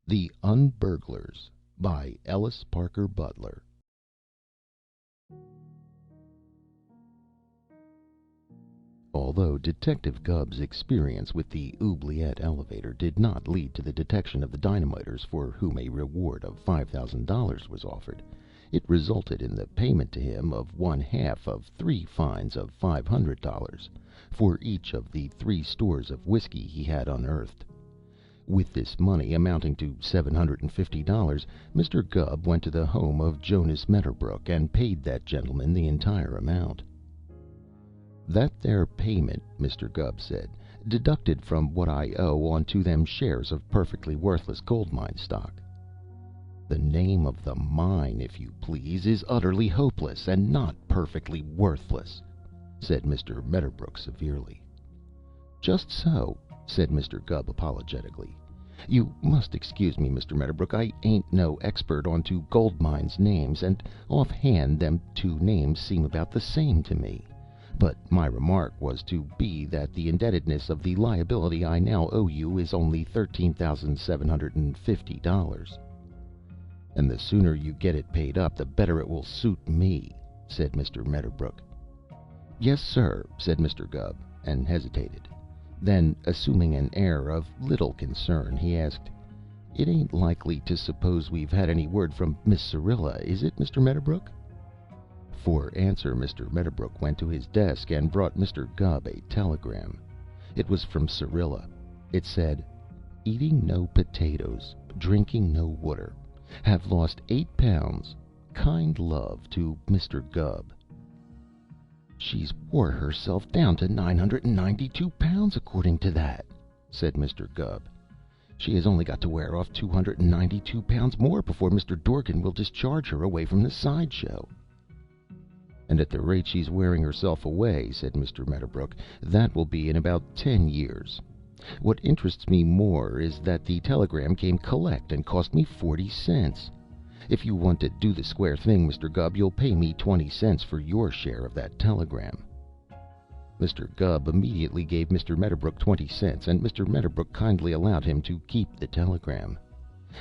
The UN-BURGLARS by Ellis Parker Butler. Although Detective Gubb's experience with the oubliette elevator did not lead to the detection of the dynamiters for whom a reward of $5,000 was offered, it resulted in the payment to him of one half of 3 fines of $500 for each of the 3 stores of whiskey he had unearthed. With this money, amounting to $750, Mr. Gubb went to the home of Jonas Medderbrook and paid that gentleman the entire amount. "That there payment," Mr. Gubb said, "deducted from what I owe on to them shares of perfectly worthless gold mine stock." "The name of the mine, if you please, is utterly hopeless, and not perfectly worthless," said Mr. Medderbrook severely. "Just so," said Mr. Gubb apologetically. "You must excuse me, Mr. Medderbrook. I ain't no expert onto gold mines' names, and offhand them 2 names seem about the same to me. But my remark was to be that the indebtedness of the liability I now owe you is only $13,750. "And the sooner you get it paid up, the better it will suit me," said Mr. Medderbrook. "Yes, sir," said Mr. Gubb, and hesitated. Then, assuming an air of little concern, he asked, "It ain't likely to suppose we've had any word from Miss Syrilla, is it, Mr. Medderbrook?" For answer, Mr. Medderbrook went to his desk and brought Mr. Gubb a telegram. It was from Syrilla. It said, "Eating no potatoes, drinking no water. Have lost 8 pounds. Kind love to Mr. Gubb." "She's wore herself down to 992 pounds, according to that," said Mr. Gubb. "She has only got to wear off 292 pounds more before Mr. Dorgan will discharge her away from the sideshow." "And at the rate she's wearing herself away," said Mr. Medderbrook, "that will be in about 10 years. What interests me more is that the telegram came collect and cost me 40 cents. If you want to do the square thing, Mr. Gubb, you'll pay me 20 cents for your share of that telegram." Mr. Gubb immediately gave Mr. Medderbrook 20 cents, and Mr. Medderbrook kindly allowed him to keep the telegram.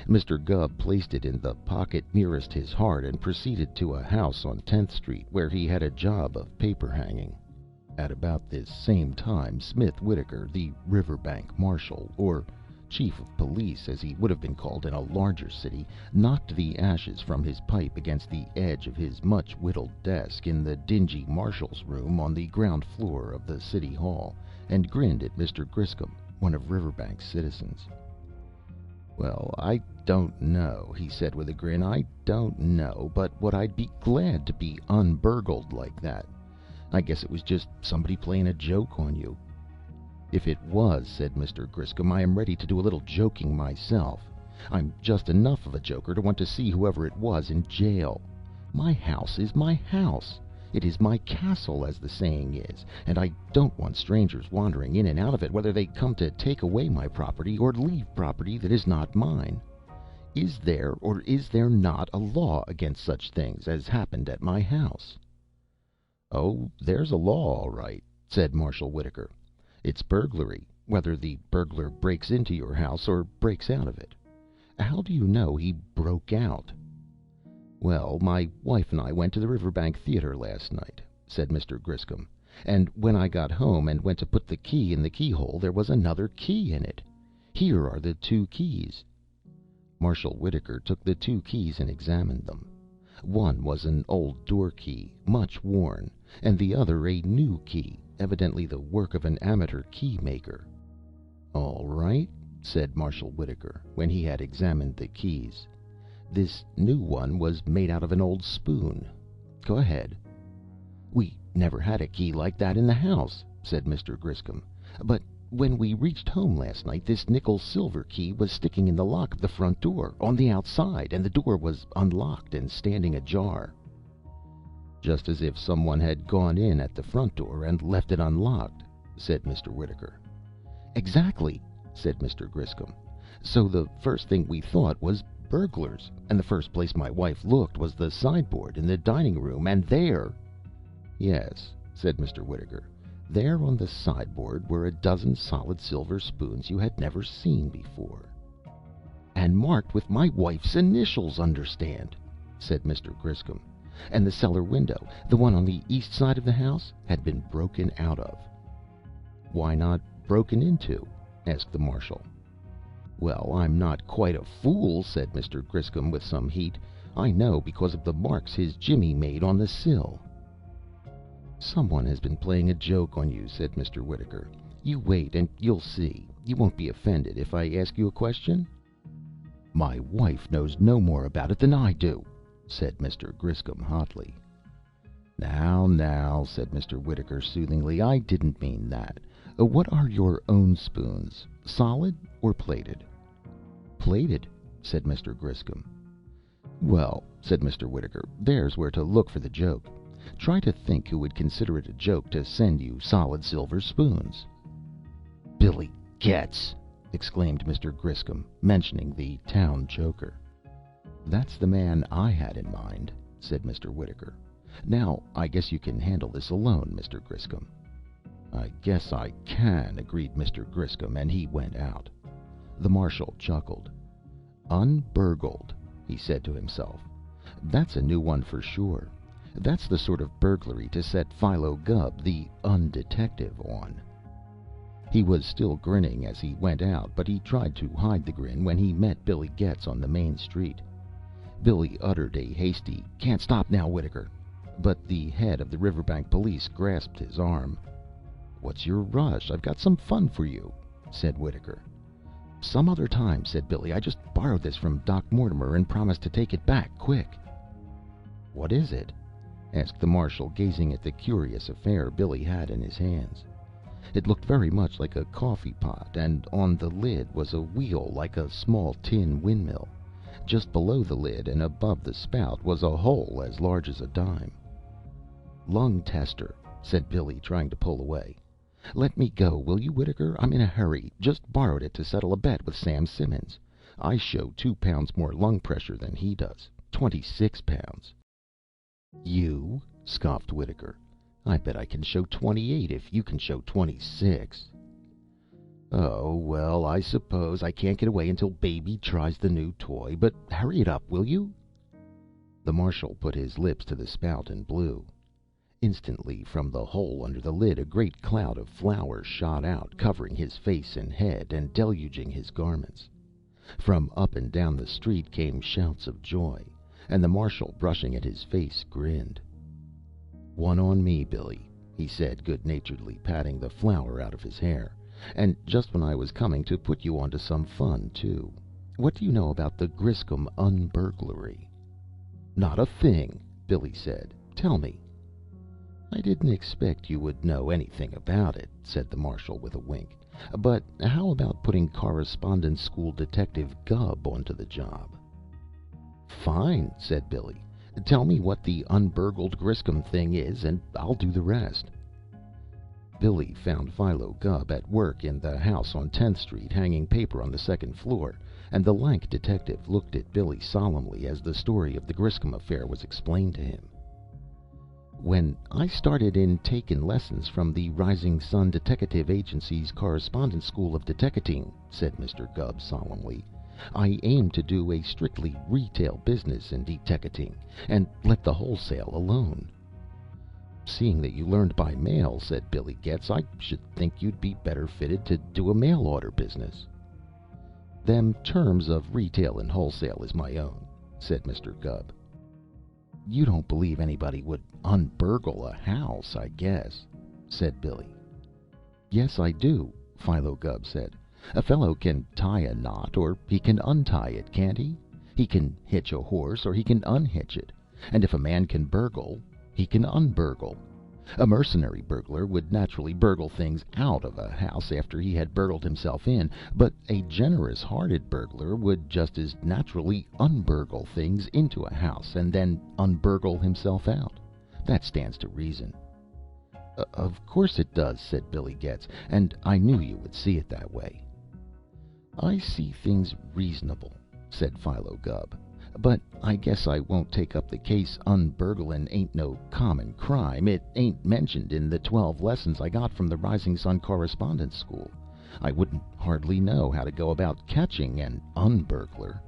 Mr. Gubb placed it in the pocket nearest his heart and proceeded to a house on 10th Street, where he had a job of paper hanging. At about this same time, Smith Whittaker, the Riverbank Marshal, or Chief of Police, as he would have been called in a larger city, knocked the ashes from his pipe against the edge of his much whittled desk in the dingy marshal's room on the ground floor of the City Hall, and grinned at Mr. Griscom, one of Riverbank's citizens. "Well, I don't know," he said with a grin. "I don't know but what I'd be glad to be unburgled like that. I guess it was just somebody playing a joke on you." "If it was," said Mr. Griscom, "I am ready to do a little joking myself. I'm just enough of a joker to want to see whoever it was in jail. My house is my house. It is my castle, as the saying is, and I don't want strangers wandering in and out of it, whether they come to take away my property or leave property that is not mine. Is there or is there not a law against such things as happened at my house?" "Oh, there's a law, all right," said Marshal Whittaker. "It's burglary, whether the burglar breaks into your house or breaks out of it. How do you know he broke out?" "Well, my wife and I went to the Riverbank Theater last night," said Mr. Griscom, "and when I got home and went to put the key in the keyhole, there was another key in it. Here are the 2 keys." Marshal Whittaker took the 2 keys and examined them. One was an old door key, much worn, and the other a new key, evidently the work of an amateur key maker. "All right," said Marshal Whittaker, when he had examined the keys. "This new one was made out of an old spoon. Go ahead." "We never had a key like that in the house," said Mr. Griscom. "But when we reached home last night, this nickel silver key was sticking in the lock of the front door, on the outside, and the door was unlocked and standing ajar." "Just as if someone had gone in at the front door and left it unlocked," said Mr. Whittaker. "Exactly," said Mr. Griscom. "So the first thing we thought was burglars, and the first place my wife looked was the sideboard in the dining room, and there—" "Yes," said Mr. Whittaker, "there on the sideboard were a dozen solid silver spoons you had never seen before." "And marked with my wife's initials, understand," said Mr. Griscom. "And the cellar window, the one on the east side of the house, had been broken out of." "Why not broken into?" asked the marshal. "Well, I'm not quite a fool," said Mr. Griscom with some heat. "I know because of the marks his Jimmy made on the sill." "Someone has been playing a joke on you," said Mr. Whittaker. "You wait and you'll see. You won't be offended if I ask you a question?" "My wife knows no more about it than I do," said Mr. Griscom hotly. Now," said Mr. Whittaker soothingly, "I didn't mean that. What are your own spoons? Solid or plated?" "Plated," said Mr. Griscom. "Well," said Mr. Whittaker, "there's where to look for the joke. Try to think who would consider it a joke to send you solid silver spoons." "Billy Getz!" exclaimed Mr. Griscom, mentioning the town joker. "That's the man I had in mind," said Mr. Whittaker. "Now, I guess you can handle this alone, Mr. Griscom." "I guess I can," agreed Mr. Griscom, and he went out. The marshal chuckled. "Unburgled," he said to himself. "That's a new one for sure. That's the sort of burglary to set Philo Gubb, the undetective, on." He was still grinning as he went out, but he tried to hide the grin when he met Billy Getz on the main street. Billy uttered a hasty, "Can't stop now, Whittaker," but the head of the Riverbank Police grasped his arm. "What's your rush? I've got some fun for you," said Whittaker. "Some other time," said Billy. "I just borrowed this from Doc Mortimer and promised to take it back quick." "What is it?" asked the marshal, gazing at the curious affair Billy had in his hands. It looked very much like a coffee pot, and on the lid was a wheel like a small tin windmill. Just below the lid and above the spout was a hole as large as a dime. "Lung tester," said Billy, trying to pull away. "Let me go, will you, Whittaker? I'm in a hurry. Just borrowed it to settle a bet with Sam Simmons. I show 2 pounds more lung pressure than he does. 26 pounds. "You?" scoffed Whittaker. "I bet I can show 28 if you can show 26. "Oh, well, I suppose I can't get away until Baby tries the new toy. But hurry it up, will you?" The marshal put his lips to the spout and blew. Instantly, from the hole under the lid, a great cloud of flour shot out, covering his face and head, and deluging his garments. From up and down the street came shouts of joy, and the marshal, brushing at his face, grinned. "One on me, Billy," he said good-naturedly, patting the flour out of his hair. "And just when I was coming to put you onto some fun, too. What do you know about the Griscom un-burglary?" "Not a thing," Billy said. "Tell me." "I didn't expect you would know anything about it," said the marshal with a wink. "But how about putting correspondence school detective Gubb onto the job?" "Fine," said Billy. "Tell me what the unburgled Griscom thing is, and I'll do the rest." Billy found Philo Gubb at work in the house on 10th Street, hanging paper on the second floor, and the lank detective looked at Billy solemnly as the story of the Griscom affair was explained to him. "When I started in takin' lessons from the Rising Sun Deteckative Agency's Correspondence School of Deteckating," said Mr. Gubb solemnly, "I aimed to do a strictly retail business in deteckating, and let the wholesale alone." "Seeing that you learned by mail," said Billy Getz, "I should think you'd be better fitted to do a mail order business." "Them terms of retail and wholesale is my own," said Mr. Gubb. "You don't believe anybody would unburgle a house, I guess," said Billy. "Yes, I do," Philo Gubb said. "A fellow can tie a knot, or he can untie it, can't he? He can hitch a horse, or he can unhitch it. And if a man can burgle, he can unburgle. A mercenary burglar would naturally burgle things out of a house after he had burgled himself in, but a generous-hearted burglar would just as naturally unburgle things into a house and then unburgle himself out. That stands to reason." "Of course it does," said Billy Getz, "and I knew you would see it that way." "I see things reasonable," said Philo Gubb. "But I guess I won't take up the case. Unburglin' ain't no common crime. It ain't mentioned in the 12 lessons I got from the Rising Sun Correspondence School. I wouldn't hardly know how to go about catching an un-burglar."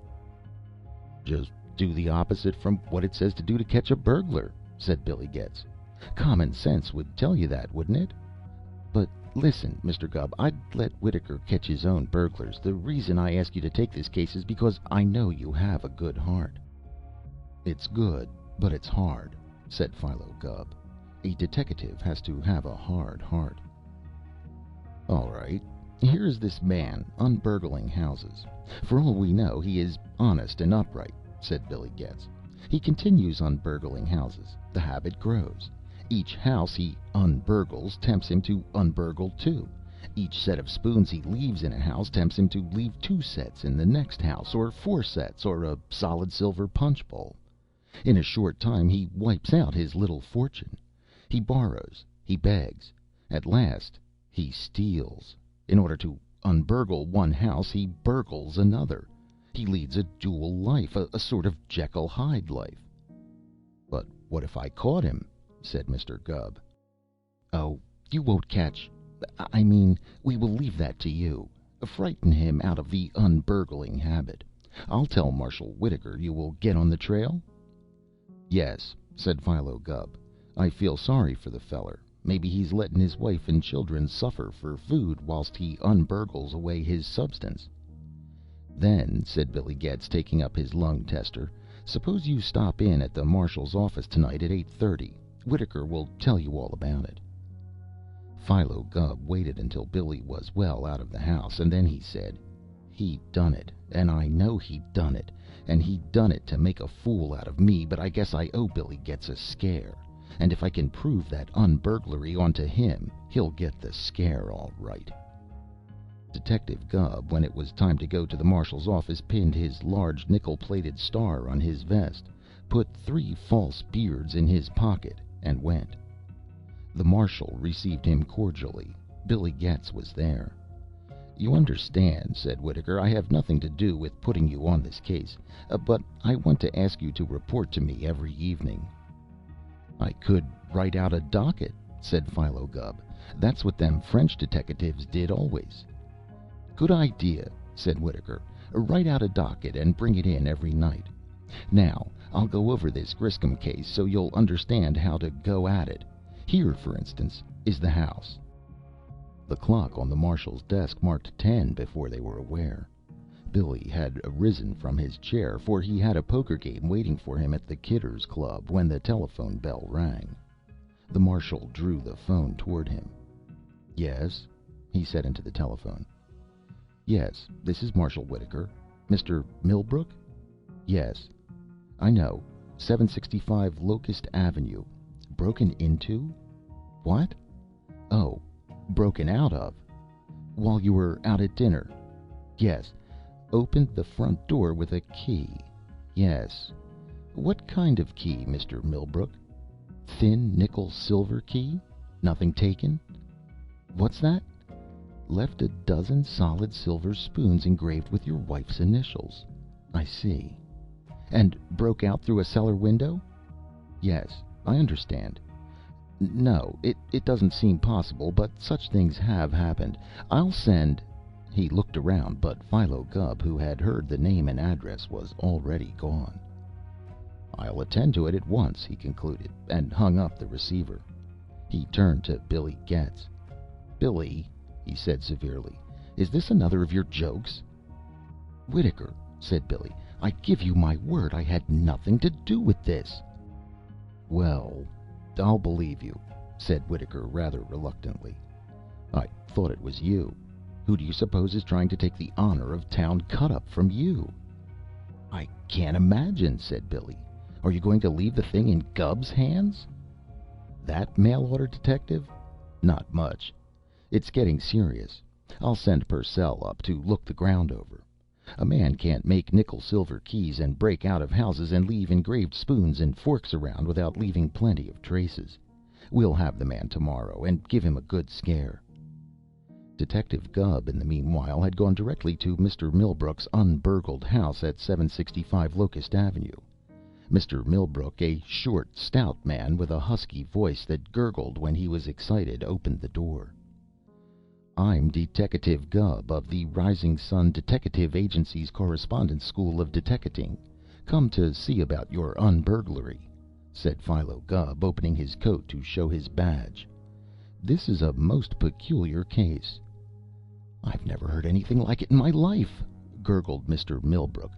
"Just do the opposite from what it says to do to catch a burglar," said Billy Getz. "Common sense would tell you that, wouldn't it? But listen, Mr. Gubb, I'd let Whitaker catch his own burglars. The reason I ask you to take this case is because I know you have a good heart." "It's good, but it's hard," said Philo Gubb. "A deteckative has to have a hard heart." "All right. Here is this man un-burgling houses. For all we know, he is honest and upright," said Billy Getz. "He continues un-burgling houses. The habit grows. Each house he un-burgles tempts him to un-burgle two. Each set of spoons he leaves in a house tempts him to leave two sets in the next house, or four sets, or a solid silver punch bowl. In a short time he wipes out his little fortune. He borrows, he begs. At last he steals. In order to un-burgle one house, he burgles another. He leads a dual life, a sort of Jekyll Hyde life." "But what if I caught him?" said Mr. Gubb. "Oh, you won't catch. I mean, we will leave that to you. Frighten him out of the un-burgling habit. I'll tell Marshal Whitaker you will get on the trail." "Yes," said Philo Gubb. "I feel sorry for the feller. Maybe he's lettin' his wife and children suffer for food whilst he un-burgles away his substance." "Then," said Billy Getz, taking up his lung tester, "suppose you stop in at the marshal's office tonight at 8:30. Whitaker will tell you all about it." Philo Gubb waited until Billy was well out of the house, and then he said, "He done it, and I know he done it, and he done it to make a fool out of me, but I guess I owe Billy Getz a scare, and if I can prove that un-burglary onto him, he'll get the scare all right." Detective Gubb, when it was time to go to the marshal's office, pinned his large nickel-plated star on his vest, put 3 false beards in his pocket, and went. The marshal received him cordially. Billy Getz was there. "You understand," said Whitaker, "I have nothing to do with putting you on this case, but I want to ask you to report to me every evening." "I could write out a docket," said Philo Gubb. "That's what them French detectives did always." "Good idea," said Whitaker. "Write out a docket and bring it in every night. Now, I'll go over this Griscom case so you'll understand how to go at it. Here, for instance, is the house." The clock on the marshal's desk marked 10 before they were aware. Billy had arisen from his chair, for he had a poker game waiting for him at the Kidders Club when the telephone bell rang. The marshal drew the phone toward him. "Yes," he said into the telephone. "Yes, this is Marshal Whitaker. Mr. Millbrook?" "Yes." "I know. 765 Locust Avenue. Broken into? What? Oh, broken out of. While you were out at dinner? Yes. Opened the front door with a key? Yes. What kind of key, Mr. Millbrook? Thin nickel silver key? Nothing taken? What's that? Left a dozen solid silver spoons engraved with your wife's initials. I see. And broke out through a cellar window? Yes, I understand. No, it doesn't seem possible, but such things have happened. I'll send... He looked around, but Philo Gubb, who had heard the name and address, was already gone. "I'll attend to it at once," he concluded, and hung up the receiver. He turned to Billy Getz. "Billy," he said severely, "is this another of your jokes?" "Whitaker," said Billy, "I give you my word I had nothing to do with this." "Well, I'll believe you," said Whitaker rather reluctantly. "I thought it was you. Who do you suppose is trying to take the honor of town cut-up from you?" "I can't imagine," said Billy. "Are you going to leave the thing in Gubb's hands?" "That mail-order detective? Not much. It's getting serious. I'll send Purcell up to look the ground over. A man can't make nickel-silver keys and break out of houses and leave engraved spoons and forks around without leaving plenty of traces. We'll have the man tomorrow and give him a good scare." Detective Gubb, in the meanwhile, had gone directly to Mr. Millbrook's unburgled house at 765 Locust Avenue. Mr. Millbrook, a short, stout man with a husky voice that gurgled when he was excited, opened the door. I'm Deteckative Gubb of the Rising Sun Deteckative Agency's Correspondence School of Deteckating. Come to see about your unburglary," said Philo Gubb, opening his coat to show his badge. "This is a most peculiar case." "I've never heard anything like it in my life," gurgled Mr. Millbrook.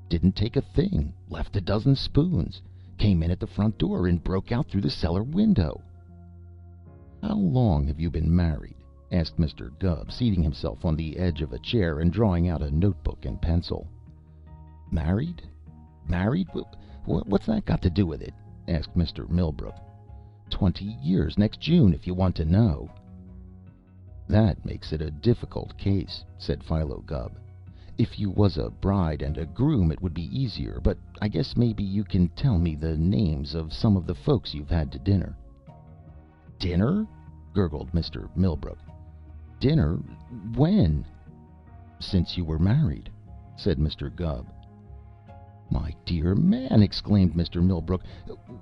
"Didn't take a thing. Left a dozen spoons. Came in at the front door and broke out through the cellar window." "How long have you been married?" asked Mr. Gubb, seating himself on the edge of a chair and drawing out a notebook and pencil. "Married? Married? What's that got to do with it?" asked Mr. Millbrook. 20 years next June, if you want to know." "That makes it a difficult case," said Philo Gubb. "If you was a bride and a groom, it would be easier, but I guess maybe you can tell me the names of some of the folks you've had to dinner." "Dinner?" gurgled Mr. Millbrook. "Dinner? When?" "Since you were married," said Mr. Gubb. "My dear man," exclaimed Mr. Millbrook,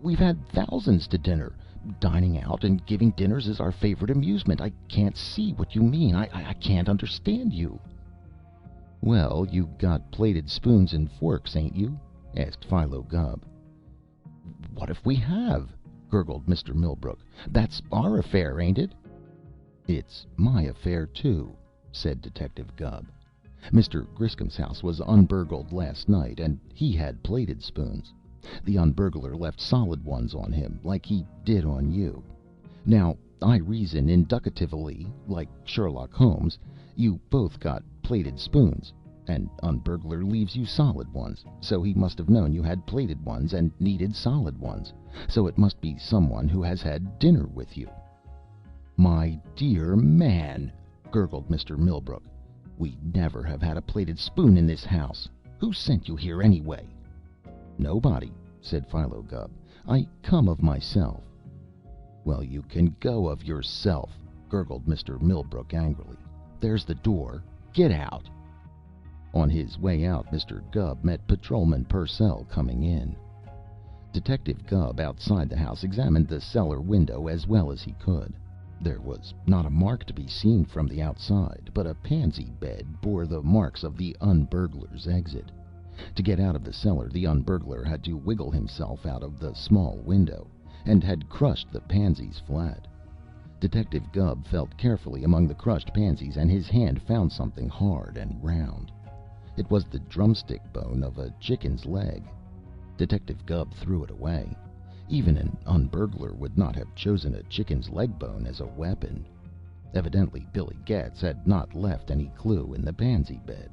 "we've had thousands to dinner. Dining out and giving dinners is our favorite amusement. I can't see what you mean. I can't understand you." "Well, you got plated spoons and forks, ain't you?" asked Philo Gubb. "What if we have?" gurgled Mr. Millbrook. "That's our affair, ain't it?" "It's my affair, too," said Detective Gubb. "Mr. Griscom's house was unburgled last night, and he had plated spoons. The unburglar left solid ones on him, like he did on you. Now, I reason inducatively, like Sherlock Holmes, you both got plated spoons. An unburglar leaves you solid ones, so he must have known you had plated ones and needed solid ones. So it must be someone who has had dinner with you." "My dear man," gurgled Mr. Millbrook, "we never have had a plated spoon in this house. Who sent you here, anyway?" "Nobody," said Philo Gubb. "I come of myself." "Well, you can go of yourself," gurgled Mr. Millbrook angrily. "There's the door. Get out." On his way out, Mr. Gubb met Patrolman Purcell coming in. Detective Gubb, outside the house, examined the cellar window as well as he could. There was not a mark to be seen from the outside, but a pansy bed bore the marks of the unburglar's exit. To get out of the cellar, the unburglar had to wiggle himself out of the small window, and had crushed the pansies flat. Detective Gubb felt carefully among the crushed pansies, and his hand found something hard and round. It was the drumstick bone of a chicken's leg. Detective Gubb threw it away. Even an unburglar would not have chosen a chicken's leg bone as a weapon. Evidently Billy Getz had not left any clue in the pansy bed.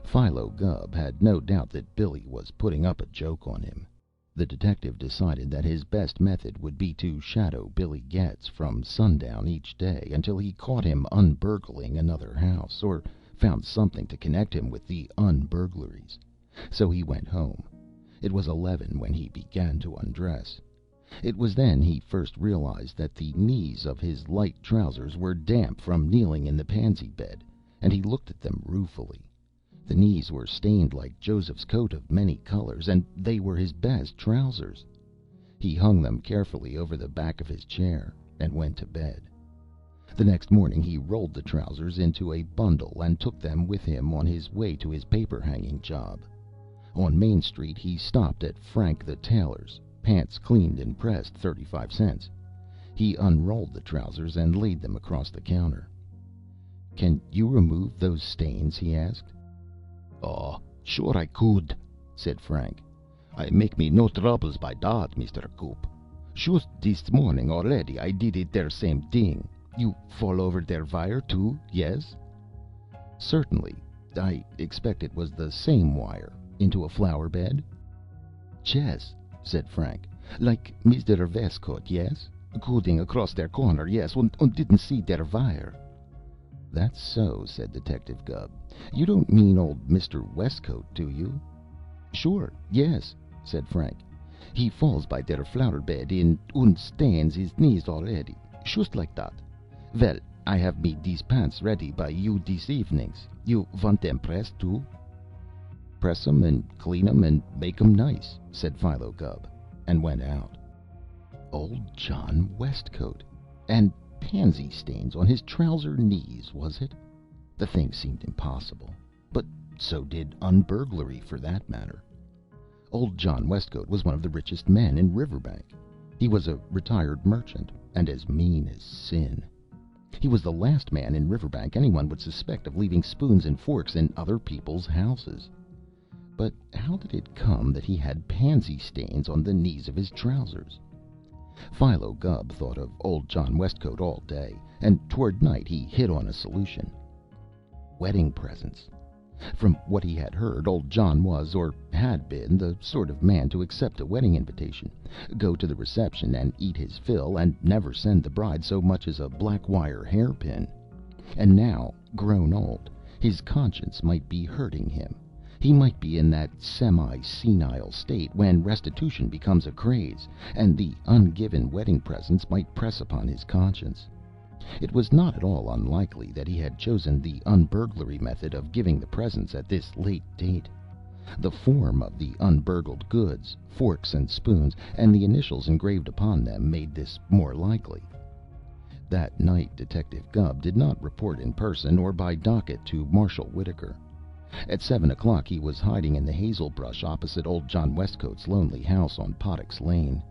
Philo Gubb had no doubt that Billy was putting up a joke on him. The detective decided that his best method would be to shadow Billy Getz from sundown each day until he caught him unburgling another house, or found something to connect him with the unburglaries. So he went home. It was 11 when he began to undress. It was then he first realized that the knees of his light trousers were damp from kneeling in the pansy bed, and he looked at them ruefully. The knees were stained like Joseph's coat of many colors, and they were his best trousers. He hung them carefully over the back of his chair and went to bed. The next morning he rolled the trousers into a bundle and took them with him on his way to his paper hanging job. On Main Street he stopped at Frank the tailor's. Pants cleaned and pressed, 35 cents. He unrolled the trousers and laid them across the counter. "Can you remove those stains?" he asked. "Oh, sure I could," said Frank. "I make me no troubles by that, Mr. Coop. Just this morning already I did it der same thing. You fall over der wire too, yes?" "Certainly. I expect it was the same wire. Into a flower bed?" "Chess," said Frank. "Like Mr. Westcoat, yes? Cutting across der corner, yes, und didn't see der wire." "That's so," said Detective Gubb. "You don't mean old Mr. Westcoat, do you?" "Sure, yes," said Frank. "He falls by der flower bed in und stains his knees already, just like that. Well, I have me these pants ready by you this evenings. You want them pressed too?" "Press 'em and clean 'em and make 'em nice," said Philo Gubb, and went out. Old John Westcoat! And pansy stains on his trouser knees, was it? The thing seemed impossible. But so did un-burglary, for that matter. Old John Westcote was one of the richest men in Riverbank. He was a retired merchant, and as mean as sin. He was the last man in Riverbank anyone would suspect of leaving spoons and forks in other people's houses. But how did it come that he had pansy stains on the knees of his trousers? Philo Gubb thought of old John Westcote all day, and toward night he hit on a solution. Wedding presents. From what he had heard, old John was, or had been, the sort of man to accept a wedding invitation, go to the reception and eat his fill, and never send the bride so much as a black wire hairpin. And now, grown old, his conscience might be hurting him. He might be in that semi-senile state when restitution becomes a craze, and the ungiven wedding presents might press upon his conscience. It was not at all unlikely that he had chosen the un-burglary method of giving the presents at this late date. The form of the unburgled goods, forks and spoons, and the initials engraved upon them made this more likely. That night Detective Gubb did not report in person or by docket to Marshal Whitaker. At 7 o'clock he was hiding in the hazel brush opposite old John Westcote's lonely house on Pottocks Lane.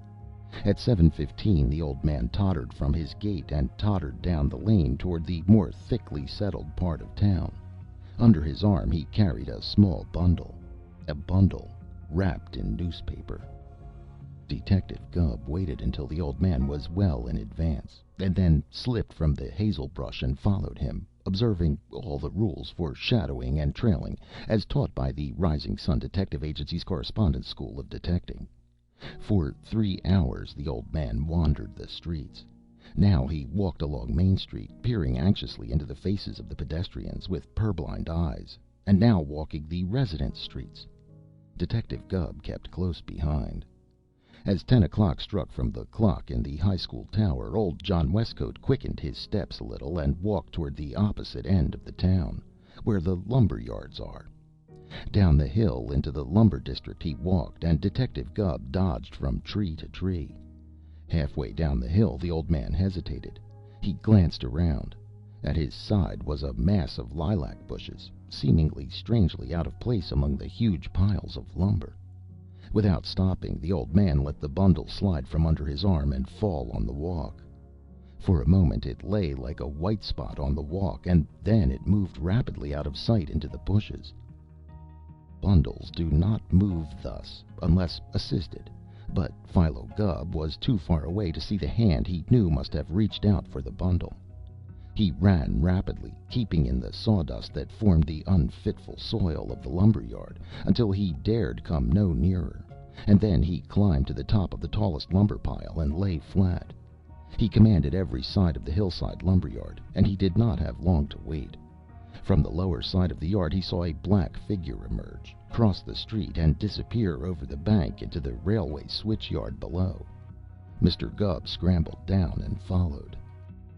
At 7:15 the old man tottered from his gate and tottered down the lane toward the more thickly settled part of town. Under his arm he carried a small bundle. A bundle wrapped in newspaper. Detective Gubb waited until the old man was well in advance, and then slipped from the hazel brush and followed him, observing all the rules for shadowing and trailing, as taught by the Rising Sun Detective Agency's Correspondence School of Detecting. For 3 hours the old man wandered the streets. Now he walked along Main Street, peering anxiously into the faces of the pedestrians with purblind eyes, and now walking the residence streets. Detective Gubb kept close behind. As 10 o'clock struck from the clock in the high school tower, old John Westcote quickened his steps a little and walked toward the opposite end of the town, where the lumber yards are. Down the hill into the lumber district he walked, and Detective Gubb dodged from tree to tree. Halfway down the hill the old man hesitated. He glanced around. At his side was a mass of lilac bushes, seemingly strangely out of place among the huge piles of lumber. Without stopping, the old man let the bundle slide from under his arm and fall on the walk. For a moment it lay like a white spot on the walk, and then it moved rapidly out of sight into the bushes. Bundles do not move thus unless assisted, but Philo Gubb was too far away to see the hand he knew must have reached out for the bundle. He ran rapidly, keeping in the sawdust that formed the unfitful soil of the lumber yard, until he dared come no nearer, and then he climbed to the top of the tallest lumber pile and lay flat. He commanded every side of the hillside lumber yard, and he did not have long to wait. From the lower side of the yard he saw a black figure emerge, cross the street, and disappear over the bank into the railway switch yard below. Mr. Gubb scrambled down and followed.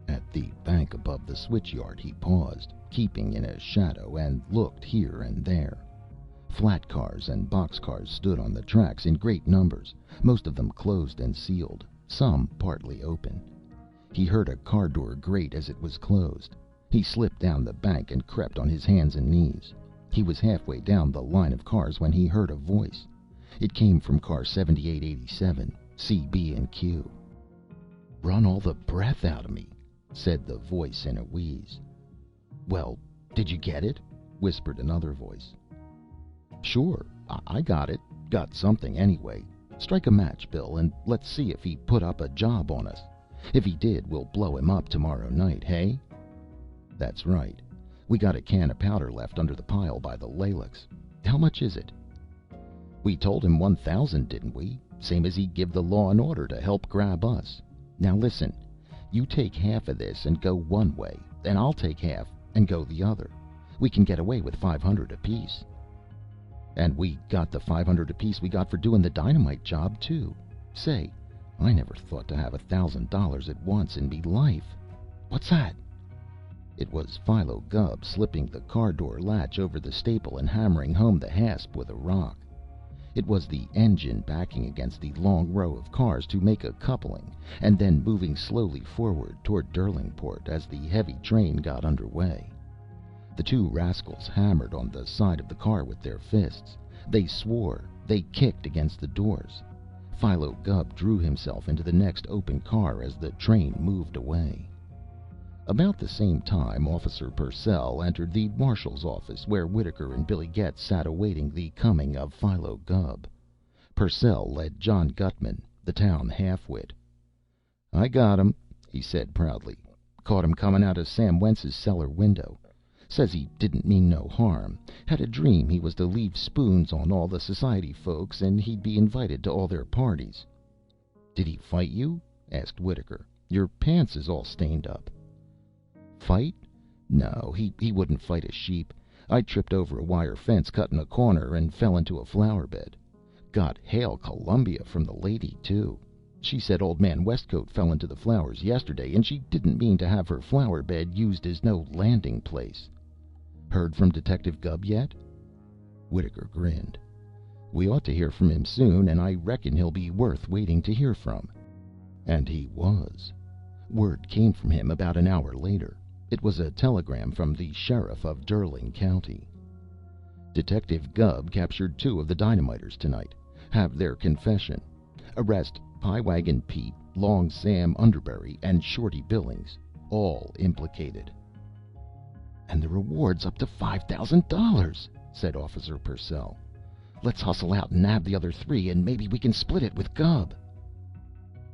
At the bank above the switch yard he paused, keeping in a shadow, and looked here and there. Flat cars and box cars stood on the tracks in great numbers, most of them closed and sealed, some partly open. He heard a car door grate as it was closed. He slipped down the bank and crept on his hands and knees. He was halfway down the line of cars when he heard a voice. It came from car 7887, CB&Q. "Run all the breath out of me," said the voice in a wheeze. "Well, did you get it?" whispered another voice. "Sure, I got it. Got something, anyway. Strike a match, Bill, and let's see if he put up a job on us. If he did, we'll blow him up tomorrow night, hey?" "That's right. We got a can of powder left under the pile by the lilacs. How much is it?" "We told him 1,000, didn't we? Same as he'd give the law and order to help grab us. Now listen. You take half of this and go one way, and I'll take half and go the other. We can get away with 500 apiece." "And we got the 500 apiece we got for doing the dynamite job, too. Say, I never thought to have $1,000 at once in me life. What's that?" It was Philo Gubb slipping the car door latch over the staple and hammering home the hasp with a rock. It was the engine backing against the long row of cars to make a coupling, and then moving slowly forward toward Derlingport as the heavy train got under way. The two rascals hammered on the side of the car with their fists. They swore. They kicked against the doors. Philo Gubb drew himself into the next open car as the train moved away. About the same time, Officer Purcell entered the marshal's office, where Whitaker and Billy Getz sat awaiting the coming of Philo Gubb. Purcell led John Gutman, the town half-wit. "I got him," he said proudly. "Caught him coming out of Sam Wentz's cellar window. Says he didn't mean no harm. Had a dream he was to leave spoons on all the society folks, and he'd be invited to all their parties." "Did he fight you?" asked Whitaker. "Your pants is all stained up." "Fight? No, he wouldn't fight a sheep. I tripped over a wire fence cutting a corner and fell into a flower bed. Got Hail Columbia from the lady, too. She said old man Westcote fell into the flowers yesterday, and she didn't mean to have her flower bed used as no landing place. Heard from Detective Gubb yet?" Whitaker grinned. "We ought to hear from him soon, and I reckon he'll be worth waiting to hear from." And he was. Word came from him about an hour later. It was a telegram from the sheriff of Derling County. "Detective Gubb captured 2 of the dynamiters tonight. Have their confession. Arrest Pie Wagon Pete, Long Sam Underbury, and Shorty Billings. All implicated." "And the reward's up to $5,000," said Officer Purcell. "Let's hustle out and nab the other 3, and maybe we can split it with Gubb."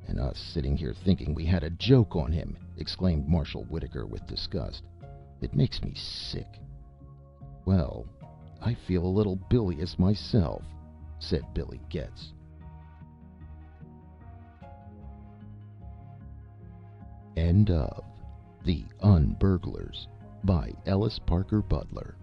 "And us sitting here thinking we had a joke on him," exclaimed Marshal Whitaker with disgust. "It makes me sick." "Well, I feel a little bilious myself," said Billy Getz. End of The UN-BURGLARS by Ellis Parker Butler.